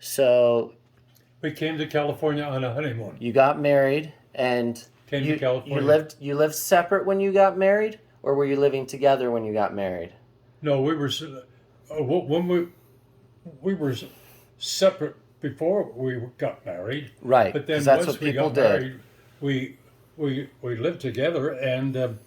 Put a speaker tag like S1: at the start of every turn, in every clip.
S1: So
S2: We came to California on a honeymoon.
S1: you got married, and
S2: Came to
S1: you
S2: California.
S1: you lived separate when you got married, or were you living together when you got married?
S2: No, we were when we were separate before we got married.
S1: Right,
S2: But
S1: because
S2: then
S1: that's
S2: once
S1: what
S2: we
S1: people
S2: got
S1: did.
S2: married, we we lived together, and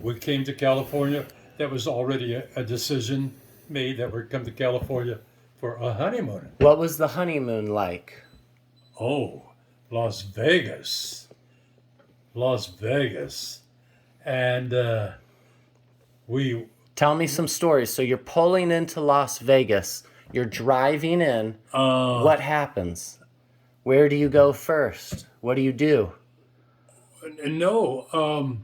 S2: we came to California. That was already a decision made that we'd come to California for a honeymoon.
S1: What was the honeymoon like?
S2: Oh, Las Vegas, Las Vegas, and we.
S1: Tell me some stories. So you're pulling into Las Vegas. You're driving in. What happens? Where do you go first? What do you do?
S2: No,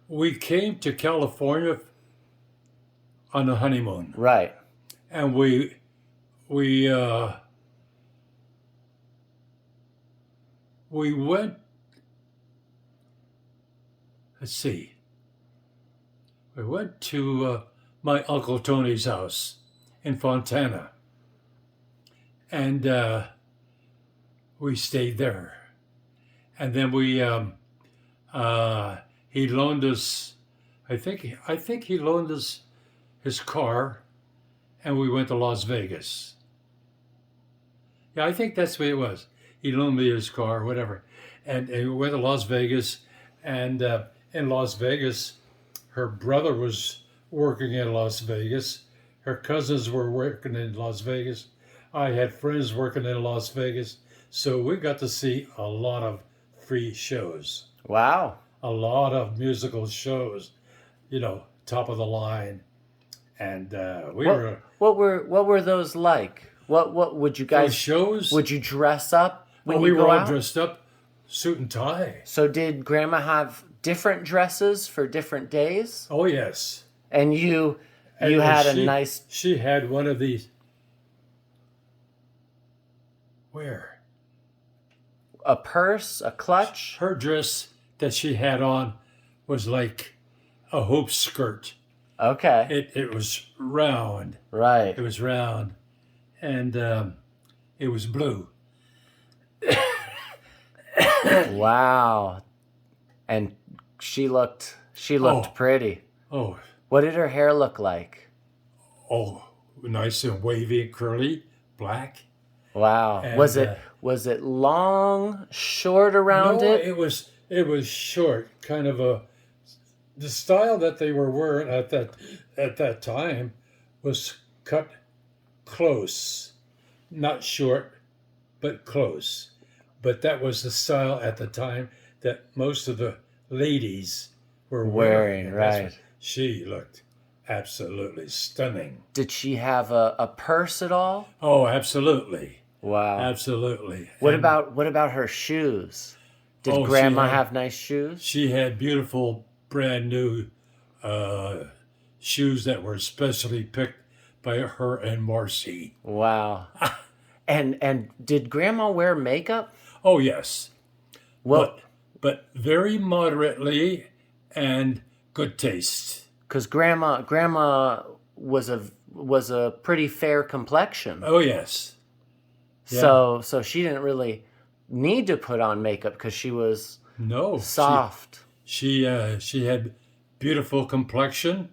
S2: we came to California on a honeymoon,
S1: Right.
S2: and we we went. Let's see. We went to my Uncle Tony's house in Fontana, and we stayed there. And then he loaned us. I think he loaned us his car, and we went to Las Vegas. Yeah, I think that's what it was. He loaned me his car, whatever, and we went to Las Vegas. And in Las Vegas, her brother was working in Las Vegas. Her cousins were working in Las Vegas. I had friends working in Las Vegas. So we got to see a lot of free shows,
S1: Wow.
S2: a lot of musical shows, top of the line. And
S1: What were those like? What would you
S2: those
S1: guys
S2: shows.
S1: would you dress up when
S2: we
S1: you
S2: were
S1: go
S2: all
S1: out?
S2: dressed up, suit and tie.
S1: So did Grandma have different dresses for different days?
S2: Oh yes.
S1: And you
S2: And
S1: had a
S2: she,
S1: nice
S2: She had one of these. Where?
S1: a purse, a clutch.
S2: Her dress that she had on was like a hoop skirt.
S1: Okay.
S2: It was round.
S1: Right.
S2: It was round, and it was blue.
S1: Wow. And she looked
S2: Oh.
S1: pretty.
S2: Oh,
S1: What did her hair look like?
S2: oh, nice and wavy and curly, black.
S1: Wow.
S2: And,
S1: Was it long, short around
S2: No,
S1: it?
S2: it was short, kind of the style that they were wearing at that time was cut close, not short, but close. But that was the style at the time that most of the ladies were wearing. And that's
S1: Right.
S2: what- She looked absolutely stunning.
S1: Did she have a purse at all?
S2: Oh, absolutely,
S1: Wow.
S2: absolutely.
S1: What
S2: And
S1: about her shoes? Did
S2: Oh, she
S1: Grandma
S2: had-
S1: have nice shoes?
S2: she had beautiful, brand new shoes that were specially picked by her and Marcy.
S1: Wow. And did Grandma wear makeup?
S2: Oh yes,
S1: Well,
S2: but very moderately and good taste.
S1: because Grandma was a pretty fair complexion,
S2: Oh yes, yeah.
S1: so she didn't really need to put on makeup because she was
S2: no,
S1: soft.
S2: She had beautiful complexion,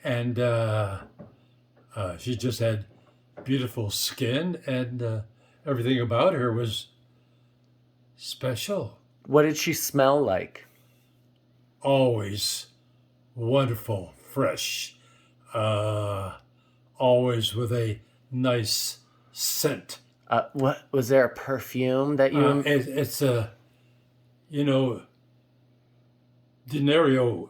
S2: and she just had beautiful skin, and everything about her was special.
S1: What did she smell like?
S2: Always wonderful, fresh, always with a nice scent.
S1: What was there a perfume that you?
S2: It's a, De Niro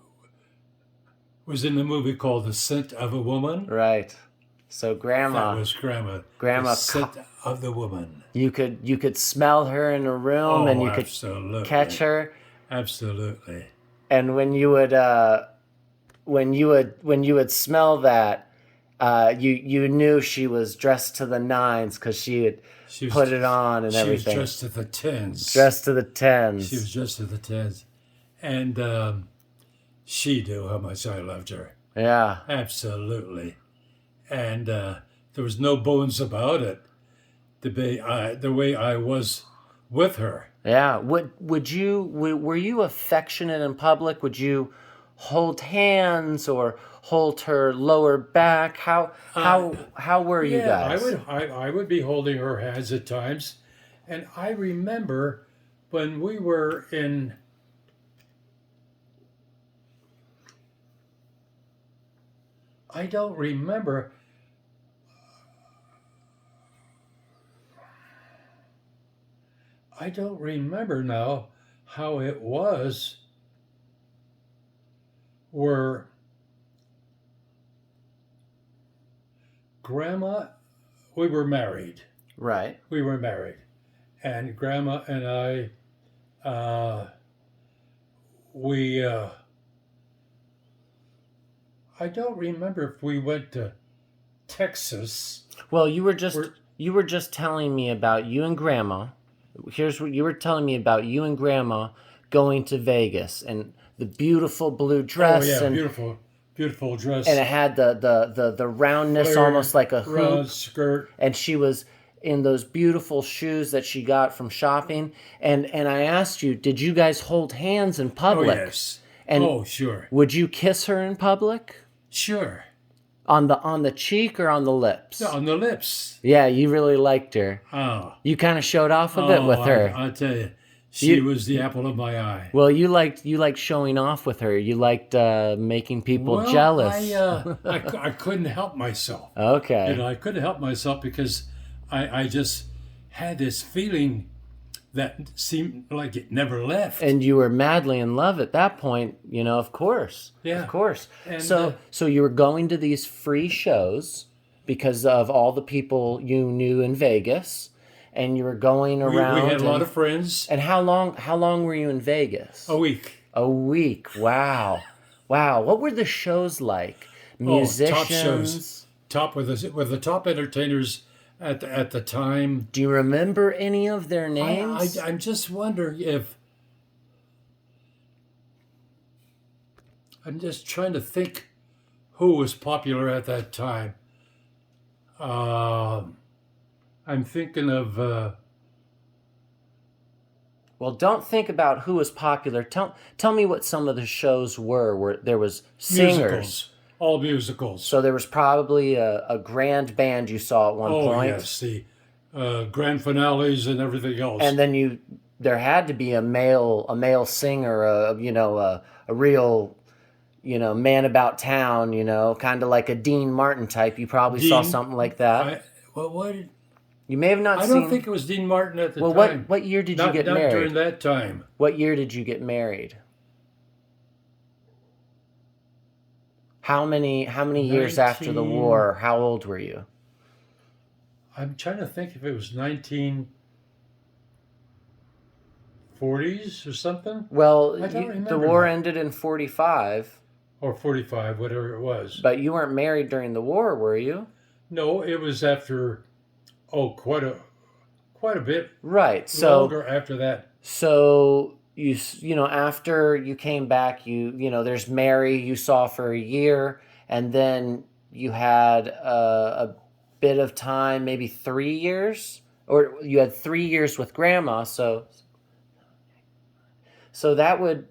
S2: was in the movie called The Scent of a Woman.
S1: Right. So
S2: That
S1: Grandma,
S2: was Grandma.
S1: Grandma
S2: The Scent of the Woman.
S1: you could smell her in a room, and you could
S2: absolutely.
S1: catch her.
S2: Absolutely.
S1: And when you would smell that, you knew she was dressed to the nines because she had
S2: She was,
S1: put it on and
S2: she
S1: everything.
S2: was dressed to the tens.
S1: Dressed to the tens.
S2: She was dressed to the tens. And she knew how much I loved her.
S1: Yeah.
S2: Absolutely. And there was no bones about it. the way I was with her.
S1: Yeah. Were you affectionate in public? Would you hold hands or hold her lower back? How were you
S2: Yeah, I
S1: guys?
S2: would I would be holding her hands at times, and I remember when we were in. I don't remember. I don't remember now how it was. Where Grandma, we were married.
S1: Right.
S2: We were married, and Grandma and I, we. I don't remember if we went to Texas.
S1: Well,
S2: Or,
S1: you were just telling me about you and Grandma. Here's what you were telling me about you and Grandma going to Vegas and the beautiful blue
S2: oh
S1: dress
S2: yeah,
S1: and
S2: beautiful
S1: and
S2: dress,
S1: it had the roundness
S2: flare,
S1: almost like a hoop,
S2: round skirt.
S1: and she was in those beautiful shoes that she got from shopping, and I asked you, did you guys hold hands in
S2: Oh
S1: public?
S2: yes.
S1: And
S2: Oh sure,
S1: would you kiss her in public?
S2: sure.
S1: On the cheek or on the lips?
S2: Yeah, on the lips.
S1: Yeah, you really liked her.
S2: Oh,
S1: You kind of showed off a bit with her.
S2: I tell you, she
S1: You
S2: was the apple of my eye.
S1: well, you liked showing off with her. You liked making people
S2: Well,
S1: jealous.
S2: I couldn't help myself.
S1: Okay.
S2: I couldn't help myself because I just had this feeling that seemed like it never left.
S1: And you were madly in love at that point, of course.
S2: Yeah.
S1: Of course.
S2: And,
S1: So you were going to these free shows because of all the people you knew in Vegas, and you were going
S2: we
S1: around.
S2: had a lot of friends.
S1: And how long were you in Vegas?
S2: A week.
S1: A week. Wow. Wow. What were the shows like?
S2: Oh, top
S1: Musicians?
S2: shows. Top with the top entertainers at the time.
S1: Do you remember any of their names?
S2: I'm just wondering if I'm just trying to think who was popular at that time. I'm thinking of
S1: Well, don't think about who was popular. Tell me what some of the shows were where there was singers.
S2: musicals, all musicals.
S1: So there was probably a grand band you saw at one
S2: Oh
S1: point.
S2: yes, the grand finales and everything else.
S1: And then there had to be a male singer, a real, man about town, kind of like a Dean Martin type. You probably saw
S2: Dean-
S1: something like that.
S2: What?
S1: You may have not
S2: I
S1: seen.
S2: don't think it was Dean Martin at the
S1: Well,
S2: time.
S1: what year did you
S2: Not
S1: get
S2: not
S1: married?
S2: during that time.
S1: What year did you get married? How many years after the
S2: 19
S1: war? How old were you?
S2: I'm trying to think if it was 1940s or something,
S1: Well,
S2: I don't
S1: the
S2: remember
S1: war
S2: now.
S1: ended in 45,
S2: or 45, whatever it was.
S1: but you weren't married during the war, were you?
S2: No, it was after, quite a bit
S1: Right. So
S2: longer after that.
S1: after you came back, there's Mary you saw for a year, and then you had a bit of time, maybe 3 years, or you had 3 years with Grandma. So that would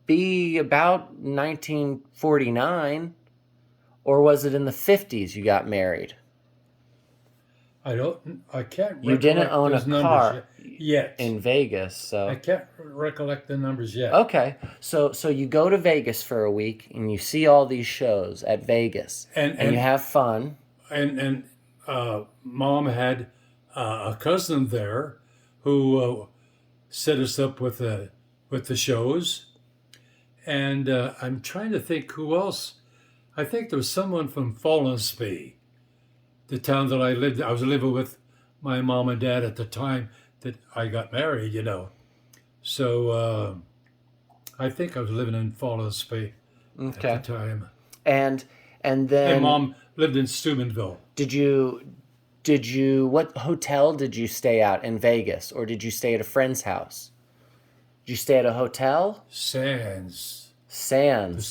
S1: be about 1949, or was it in the 50s you got married?
S2: I can't
S1: You didn't
S2: recollect
S1: own a
S2: those numbers
S1: car
S2: yet.
S1: in Vegas, so.
S2: I can't recollect the numbers yet.
S1: Okay, so you go to Vegas for a week and you see all these shows at Vegas, and you have fun.
S2: And Mom had a cousin there who set us up with the shows, and I'm trying to think who else. I think there was someone from Follansbee, the town that I lived. I was living with my mom and dad at the time that I got married. So I think I was living in Follansbee at the time.
S1: And then
S2: And Mom lived in Steubenville.
S1: did you what hotel did you stay at in Vegas, or did you stay at a friend's house? Did you stay at a hotel?
S2: Sands. The
S1: Sands.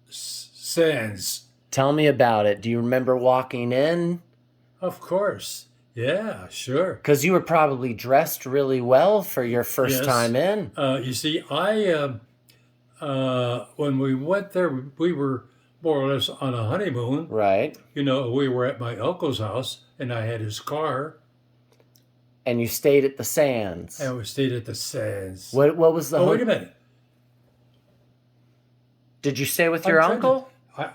S2: Sands.
S1: Tell me about it. Do you remember walking in
S2: Of course. Yeah, sure.
S1: Because you were probably dressed really well for your first
S2: Yes.
S1: time in.
S2: You see, when we went there, we were more or less on a honeymoon.
S1: Right.
S2: You know, we were at my uncle's house, and I had his car,
S1: And you stayed at the Sands.
S2: and we stayed at the Sands.
S1: What was the
S2: Oh, wait a minute.
S1: Did you stay with
S2: I'm
S1: your
S2: trying to,
S1: uncle?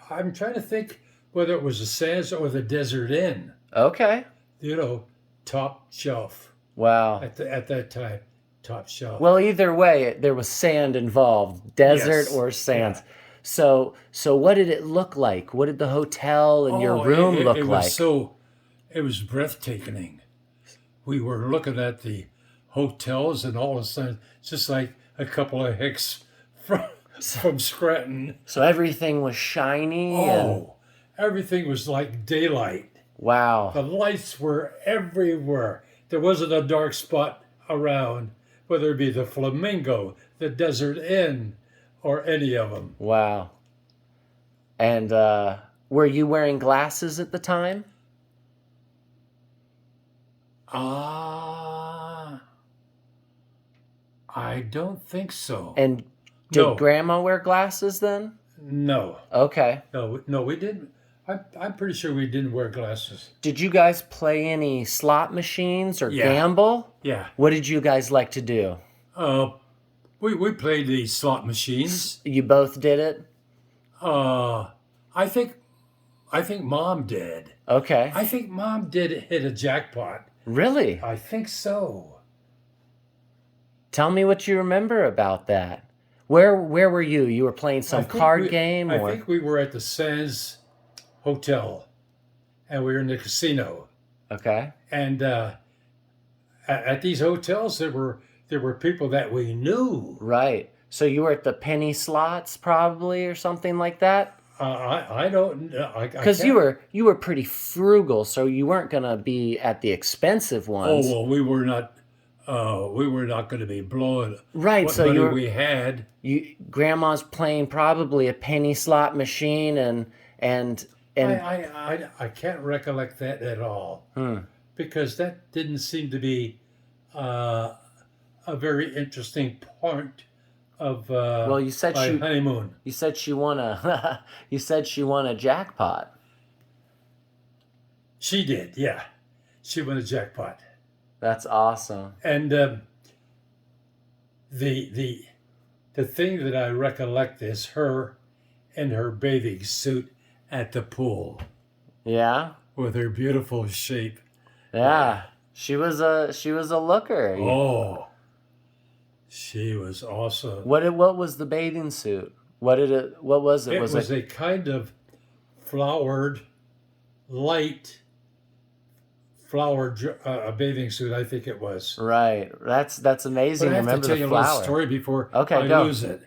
S2: I'm trying to think whether it was the Sands or the Desert Inn.
S1: Okay.
S2: You know, top shelf
S1: Wow.
S2: at that time, top shelf.
S1: Well, either way, there was sand involved, desert
S2: Yes.
S1: or sands.
S2: Yeah.
S1: So what did it look like? What did the hotel and your
S2: Oh,
S1: room
S2: it,
S1: look
S2: it
S1: like?
S2: was so, it was breathtaking. We were looking at the hotels, and all of a sudden, just like a couple of hicks from Scranton.
S1: So everything was shiny and
S2: Oh, everything was like daylight.
S1: wow.
S2: The lights were everywhere. There wasn't a dark spot around, whether it be the Flamingo, the Desert Inn, or any of them.
S1: Wow. And were you wearing glasses at the time?
S2: Ah, I don't think so.
S1: And did
S2: No,
S1: grandma wear glasses then?
S2: no,
S1: Okay.
S2: no, we didn't. I'm pretty sure we didn't wear glasses.
S1: Did you guys play any slot machines or
S2: Yeah.
S1: gamble?
S2: Yeah.
S1: What did you guys like to do?
S2: Uh, we played the slot machines.
S1: You both did it?
S2: Uh, I think Mom did.
S1: Okay.
S2: I think Mom did hit a jackpot.
S1: Really?
S2: I think so.
S1: Tell me what you remember about that. Where were you? You were playing some card game
S2: I
S1: or
S2: think we were at the Sands Hotel, and we were in the casino.
S1: okay.
S2: And at these hotels, there were people that we knew.
S1: Right. So you were at the penny slots probably or something like that?
S2: I don't know.
S1: Because you were pretty frugal, so you weren't gonna be at the expensive
S2: Oh
S1: ones.
S2: well, we were not. We were not going to be blowing
S1: Right,
S2: what
S1: so
S2: money
S1: you were
S2: we had.
S1: grandma's playing probably a penny slot machine and
S2: I can't recollect that at all
S1: hmm.
S2: because that didn't seem to be a very interesting part of
S1: Well, you said
S2: my honeymoon.
S1: you said she won a you said she won a jackpot.
S2: She did, yeah. She won a jackpot,
S1: That's awesome.
S2: and the thing that I recollect is her in her bathing suit at the pool
S1: Yeah?
S2: with her beautiful shape.
S1: Yeah. She was a looker.
S2: Oh, she was awesome.
S1: What was the bathing suit? What was it?
S2: It
S1: Was
S2: was
S1: it
S2: a kind of light flowered bathing suit, I think it was.
S1: right? That's amazing.
S2: But I have to
S1: Remember
S2: tell
S1: the
S2: you a little
S1: flower.
S2: story before
S1: Okay,
S2: I
S1: go.
S2: lose it.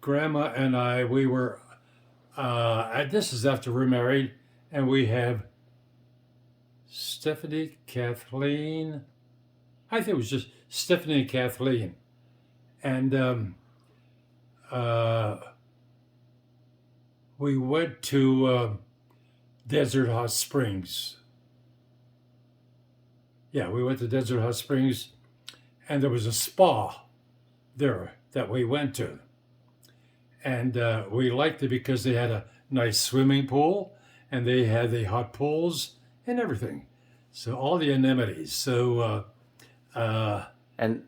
S2: Grandma and I, we were, this is after we're married, and we have Stephanie, Kathleen. I think it was just Stephanie and Kathleen. And we went to Desert Hot Springs. Yeah, we went to Desert Hot Springs, and there was a spa there that we went to. And we liked it because they had a nice swimming pool, and they had the hot pools and everything. So all the amenities. So
S1: And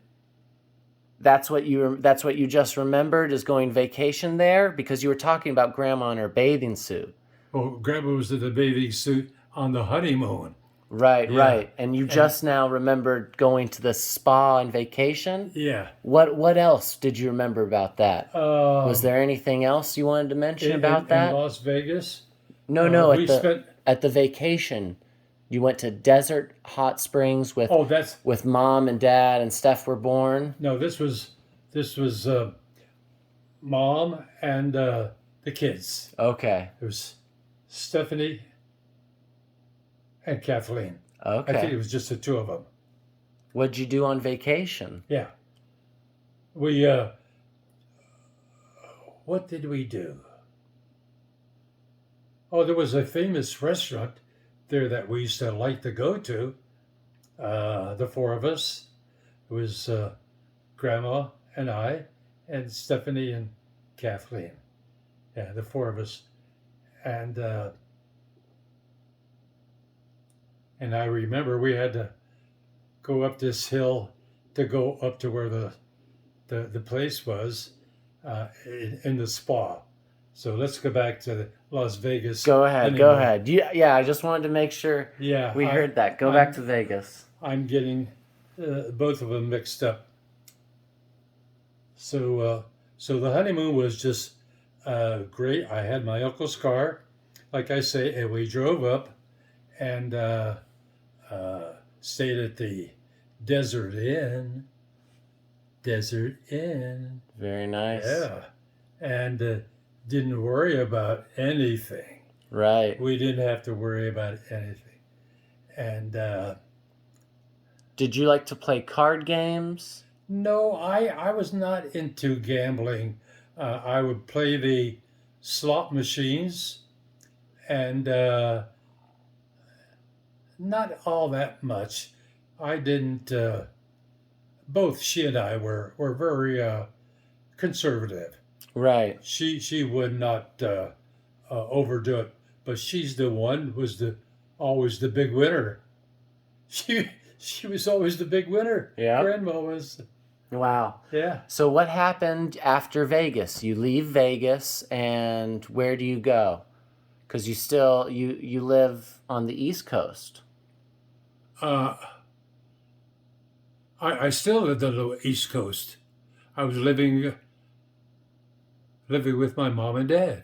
S1: that's what you just remembered is going vacation there because you were talking about grandma in her bathing suit.
S2: well, Grandma was in the bathing suit on the honeymoon.
S1: Right,
S2: Yeah.
S1: right. And you just now remembered going to the spa on vacation?
S2: Yeah.
S1: What else did you remember about that? Was there anything else you wanted to mention about
S2: in
S1: that?
S2: Las Vegas?
S1: No,
S2: we spent.
S1: at the vacation. You went to Desert Hot Springs with
S2: Oh, that's
S1: with mom and dad and Steph were born.
S2: no. This was Mom and the kids.
S1: Okay.
S2: It was Stephanie and Kathleen. I think it
S1: Okay.
S2: was just the two of them.
S1: What'd you do on vacation?
S2: Yeah. We what did we do? Oh, there was a famous restaurant there that we used to like to go to. The four of us. It was Grandma and I, and Stephanie and Kathleen. Yeah, the four of us. And and I remember we had to go up this hill to go up to where the place was in the spa. So let's go back to the Las Vegas.
S1: Go ahead. Go ahead. Yeah, I just wanted to make sure
S2: Yeah,
S1: we heard that. Go back to Vegas.
S2: I'm getting both of them mixed up. So the honeymoon was just great. I had my uncle's car, like I say, and we drove up and stayed at the Desert Inn. Desert Inn.
S1: Very nice.
S2: Yeah, and didn't worry about anything.
S1: Right.
S2: We didn't have to worry about anything. And
S1: did you like to play card games?
S2: no, I was not into gambling. I would play the slot machines and not all that much. I didn't. Both she and I were very conservative.
S1: Right.
S2: She would not overdo it, but she's the one was always the big winner. She was always the big winner.
S1: Yeah.
S2: Grandma was.
S1: Wow.
S2: Yeah.
S1: So what happened after Vegas? You leave Vegas, and where do you go? Because you still you live on the East Coast.
S2: I still lived on the East Coast. I was living with my mom and dad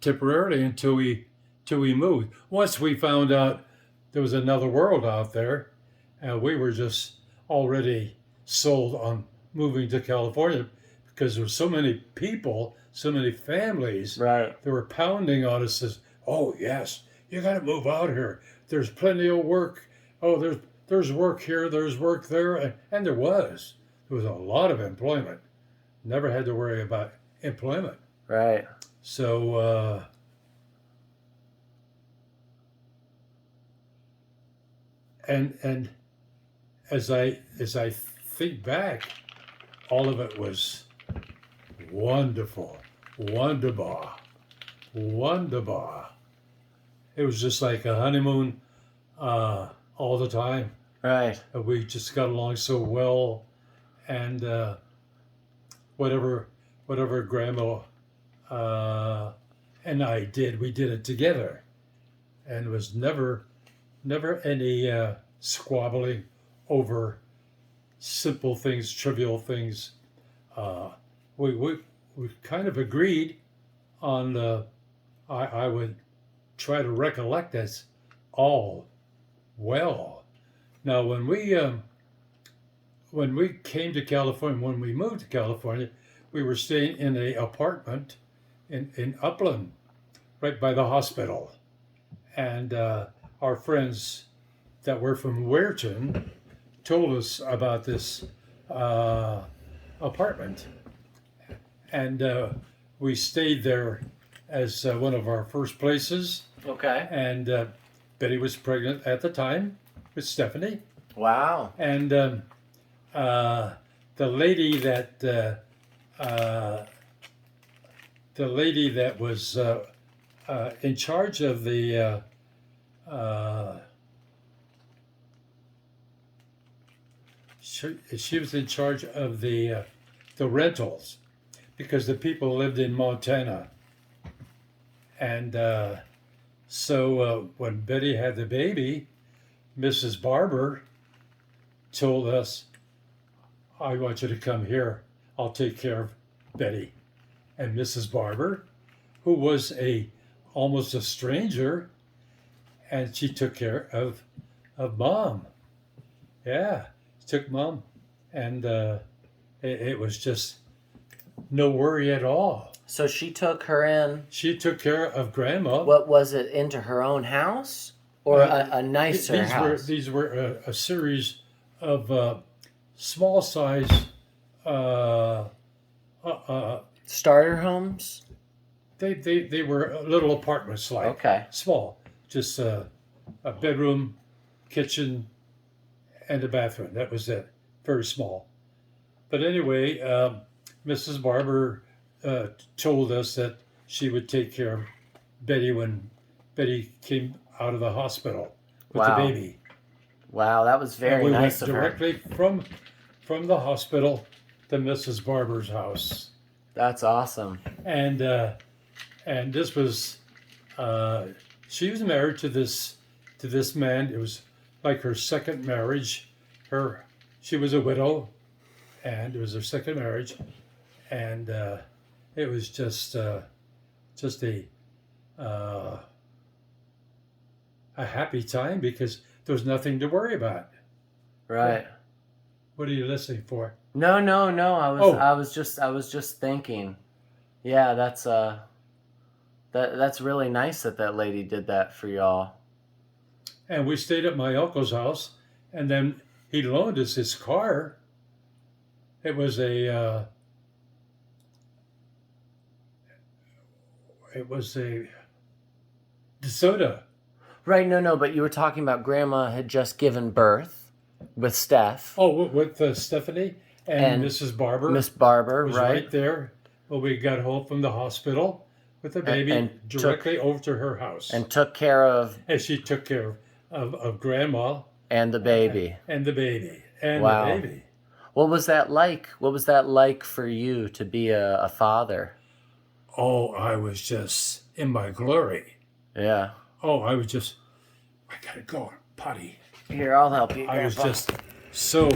S2: temporarily until we moved. Once we found out there was another world out there, and we were just already sold on moving to California because there were so many people, so many families
S1: Right.
S2: that were pounding on us as, oh yes, you got to move out here. There's plenty of work. Oh, there's work here. There's work there, and there was a lot of employment. Never had to worry about employment.
S1: Right.
S2: So and as I think back, all of it was wonderful, wonderbar, wonderbar. It was just like a honeymoon all the time.
S1: Right.
S2: We just got along so well, and whatever Grandma and I did, we did it together, and it was never any squabbling over simple things, trivial things. We kind of agreed on. I would try to recollect this all well. Now, when we came to California, when we moved to California, we were staying in an apartment in Upland, right by the hospital, and our friends that were from Weirton told us about this apartment, and we stayed there as one of our first places.
S1: Okay.
S2: And Betty was pregnant at the time with Stephanie,
S1: Wow.
S2: and the lady that was in charge of the she was in charge of the rentals because the people lived in Montana, and so when Betty had the baby, Mrs. Barber told us, I want you to come here. I'll take care of Betty. And Mrs. Barber, who was almost a stranger, and she took care of Mom. Yeah, took Mom. And it was just no worry at all.
S1: So she took her in.
S2: She took care of Grandma.
S1: What was it, into her own house or a nicer house?
S2: These were a series of small size
S1: starter homes?
S2: they were little apartments, like
S1: Okay.
S2: small. just a bedroom, kitchen, and a bathroom. That was it. Very small. But anyway, Mrs. Barber told us that she would take care of Betty when Betty came out of the hospital with the
S1: Wow.
S2: baby.
S1: Wow, that was
S2: And
S1: very
S2: we
S1: nice
S2: went
S1: of her.
S2: directly from the hospital to Mrs. Barber's house.
S1: That's awesome.
S2: And this was she was married to this man. It was like her second marriage. She was a widow, and it was her second marriage, and it was just a happy time because there was nothing to worry about.
S1: Right.
S2: What are you listening for?
S1: No, no, no.
S2: Oh.
S1: I was just thinking. Yeah, that's really nice that lady did that for y'all.
S2: And we stayed at my uncle's house, and then he loaned us his car. It was a DeSoto.
S1: Right, no, but you were talking about Grandma had just given birth with Steph.
S2: Oh, with Stephanie and Mrs. Barber.
S1: Miss Barber,
S2: was
S1: right
S2: there. Well, we got home from the hospital with the baby
S1: and
S2: directly over to her house.
S1: And took care of...
S2: And she took care of Grandma.
S1: And the baby.
S2: And the baby. And
S1: wow.
S2: the baby.
S1: What was that like? What was that like for you to be a father?
S2: Oh, I was just in my glory.
S1: Yeah.
S2: Oh, I gotta go potty.
S1: Here, I'll help you.
S2: I was just so